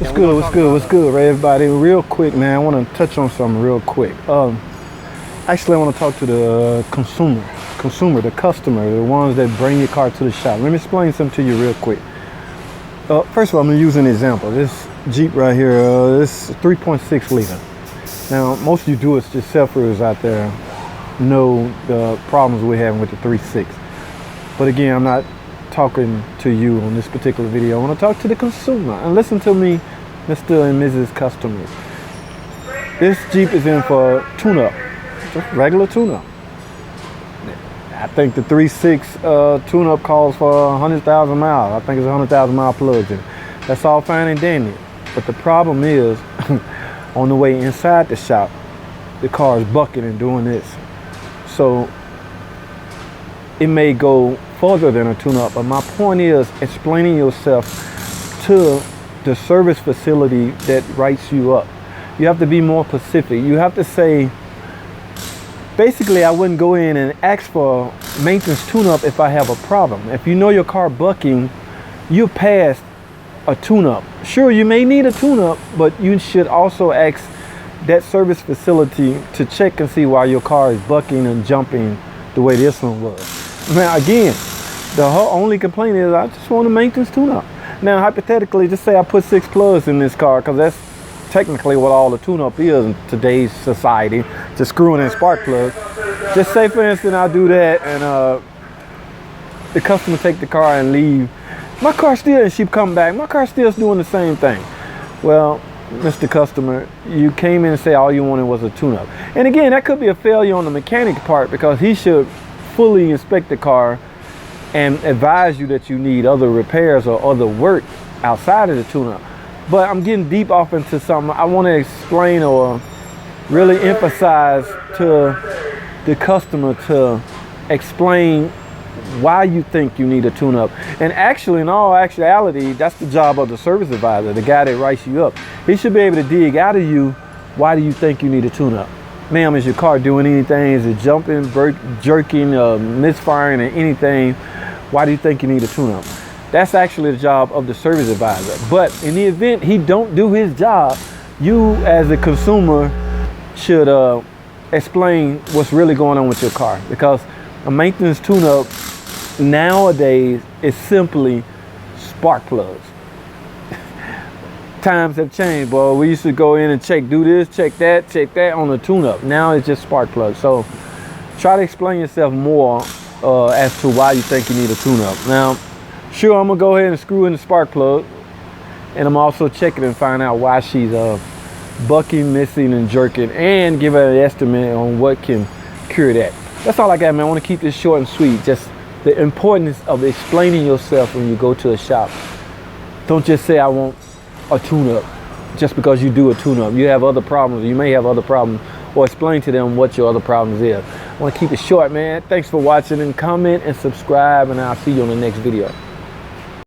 What's good? What's good? What's good, right, everybody? Real quick, man. I want to touch on something real quick. Actually, I want to talk to the consumer, the customer, the ones that bring your car to the shop. Let me explain something to you real quick. First of all, I'm gonna use an example. This Jeep right here, this is 3.6 liter. Now, most of you do-it-yourselfers out there know the problems we're having with the 3.6. But again, I'm not talking to you on this particular video. I want to talk to the consumer. And listen to me, Mr. and Mrs. Customers. This Jeep is in for tune-up, just regular tune-up. I think the 3.6 tune-up calls for 100,000 miles. I think it's 100,000 mile plug-in. That's all fine and dandy. But the problem is, on the way inside the shop, the car is bucking and doing this. So it may go further than a tune-up, but my point is explaining yourself to the service facility that writes you up. You have to be more specific. You have to say, basically, I wouldn't go in and ask for maintenance tune-up if I have a problem. If you know your car bucking, you're past a tune-up. Sure, you may need a tune-up, but you should also ask that service facility to check and see why your car is bucking and jumping the way this one was. Now, again, the only complaint is I just want a maintenance tune-up. Now, hypothetically, just say I put 6 plugs in this car, because that's technically what all the tune-up is in today's society, just screwing in spark plugs. Just say, for instance, I do that, and the customer take the car and leave. My car still, and she come back, my car still's doing the same thing. Well, Mr. Customer, you came in and said all you wanted was a tune-up. And again, that could be a failure on the mechanic part, because he should fully inspect the car and advise you that you need other repairs or other work outside of the tune-up. But I'm getting deep off into something. I want to explain or really emphasize to the customer to explain why you think you need a tune-up. And actually, in all actuality, that's the job of the service advisor, the guy that writes you up. He should be able to dig out of you, why do you think you need a tune-up? Ma'am, is your car doing anything? Is it jumping, jerking, misfiring, or anything? Why do you think you need a tune-up? That's actually the job of the service advisor. But in the event he don't do his job, you as a consumer should explain what's really going on with your car. Because a maintenance tune-up nowadays is simply spark plugs. Times have changed, boy. We used to go in and do this, check that on the tune-up. Now it's just spark plugs. So try to explain yourself more as to why you think you need a tune-up. Now, sure, I'm gonna go ahead and screw in the spark plug, and I'm also checking and find out why she's bucking, missing, and jerking, and give her an estimate on what can cure that. That's all I got, man. I want to keep this short and sweet. Just the importance of explaining yourself when you go to a shop. Don't just say I want a tune-up just because you do a tune-up. You have other problems. You may have other problems, or explain to them what your other problems is. I want to keep it short, man. Thanks for watching, and comment and subscribe, and I'll see you on the next video.